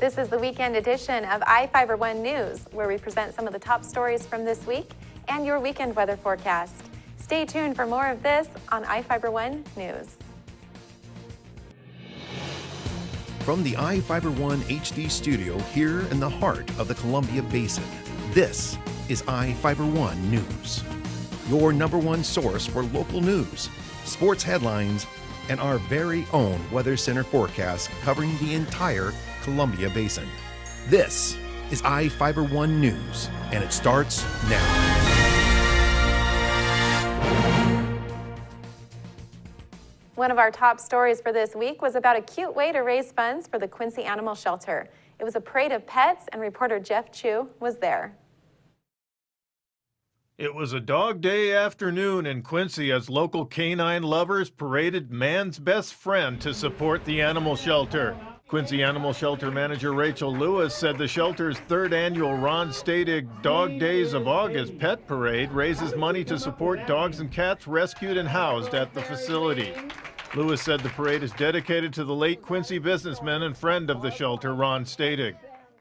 This is the weekend edition of iFIBER 1 News, where we present some of the top stories from this week and your weekend weather forecast. Stay tuned for more of this on iFIBER 1 News. From the iFIBER 1 HD studio here in the heart of the Columbia Basin, this is iFIBER 1 News. Your number one source for local news, sports headlines, and our very own Weather Center forecast covering the entire Columbia Basin. This is iFIBER 1 News, and it starts now. One of our top stories for this week was about a cute way to raise funds for the Quincy Animal Shelter. It was a parade of pets, and reporter Jeff Chu was there. It was a dog day afternoon in Quincy as local canine lovers paraded man's best friend to support the animal shelter. Quincy Animal Shelter manager Rachel Lewis said the shelter's third annual Ron Stadig Dog Days of August Pet Parade raises money to support dogs and cats rescued and housed at the facility. Lewis said the parade is dedicated to the late Quincy businessman and friend of the shelter, Ron Stadig.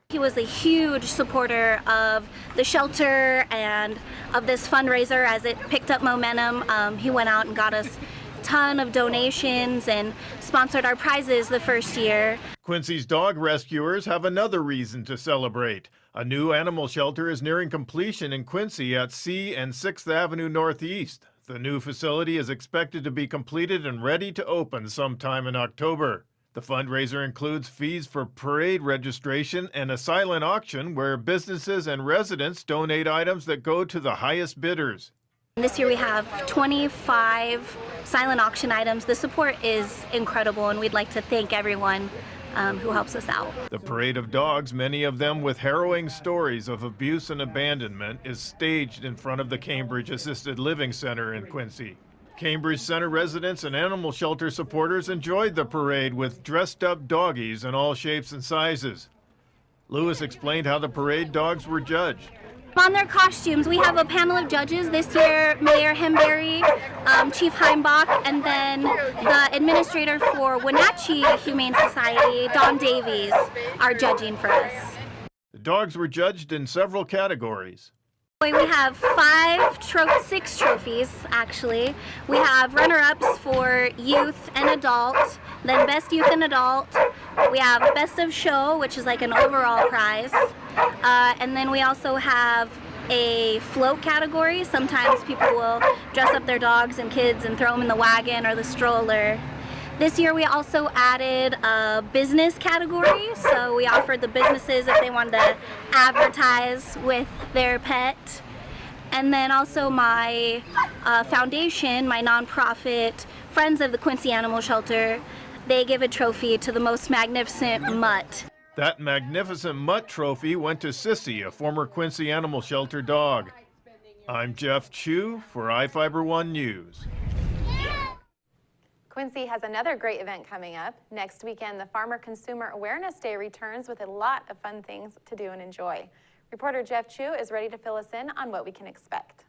He was a huge supporter of the shelter and of this fundraiser as it picked up momentum. He went out and got us a ton of donations and sponsored our prizes the first year. Quincy's dog rescuers have another reason to celebrate. A new animal shelter is nearing completion in Quincy at C and 6th Avenue Northeast. The new facility is expected to be completed and ready to open sometime in October. The fundraiser includes fees for parade registration and a silent auction where businesses and residents donate items that go to the highest bidders. This year we have 25 silent auction items. The support is incredible, and we'd like to thank everyone who helps us out. The parade of dogs, many of them with harrowing stories of abuse and abandonment, is staged in front of the Cambridge Assisted Living Center in Quincy. Cambridge Center residents and animal shelter supporters enjoyed the parade with dressed-up doggies in all shapes and sizes. Lewis explained how the parade dogs were judged. On their costumes, we have a panel of judges. This year, Mayor Hemberry, Chief Heimbach, and then the administrator for Wenatchee Humane Society, Don Davies, are judging for us. The dogs were judged in several categories. We have 6 trophies, actually. We have runner-ups for youth and adult, then best youth and adult. We have best of show, which is like an overall prize. And then we also have a float category. Sometimes people will dress up their dogs and kids and throw them in the wagon or the stroller. This year we also added a business category, so we offered the businesses if they wanted to advertise with their pet. And then also my foundation, my nonprofit, Friends of the Quincy Animal Shelter, they give a trophy to the most magnificent mutt. That magnificent mutt trophy went to Sissy, a former Quincy Animal Shelter dog. I'm Jeff Chu for iFIBER 1 News. Quincy has another great event coming up. Next weekend, the Farmer Consumer Awareness Day returns with a lot of fun things to do and enjoy. Reporter Jeff Chu is ready to fill us in on what we can expect.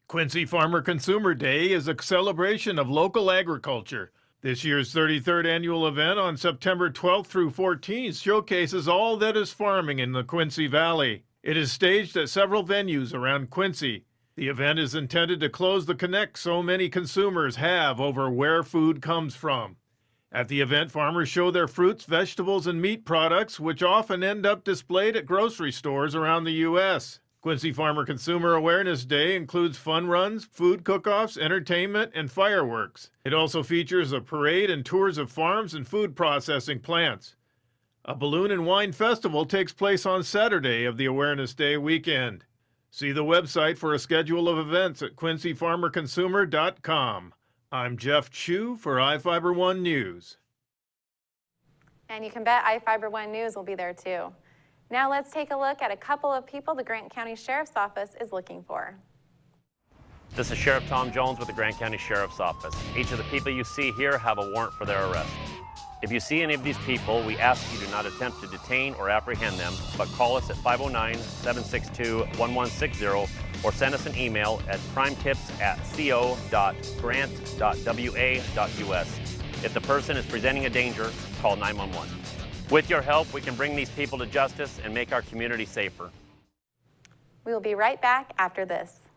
Quincy Farmer Consumer Day is a celebration of local agriculture. This year's 33rd annual event on September 12th through 14th showcases all that is farming in the Quincy Valley. It is staged at several venues around Quincy. The event is intended to close the connect so many consumers have over where food comes from. At the event, farmers show their fruits, vegetables, and meat products, which often end up displayed at grocery stores around the U.S. Quincy Farmer Consumer Awareness Day includes fun runs, food cook-offs, entertainment, and fireworks. It also features a parade and tours of farms and food processing plants. A balloon and wine festival takes place on Saturday of the Awareness Day weekend. See the website for a schedule of events at quincyfarmerconsumer.com. I'm Jeff Chu for iFIBER 1 News. And you can bet iFIBER 1 News will be there too. Now let's take a look at a couple of people the Grant County Sheriff's Office is looking for. This is Sheriff Tom Jones with the Grant County Sheriff's Office. Each of the people you see here have a warrant for their arrest. If you see any of these people, we ask you do not attempt to detain or apprehend them, but call us at 509-762-1160 or send us an email at primetips@co.grant.wa.us. If the person is presenting a danger, call 911. With your help, we can bring these people to justice and make our community safer. We will be right back after this.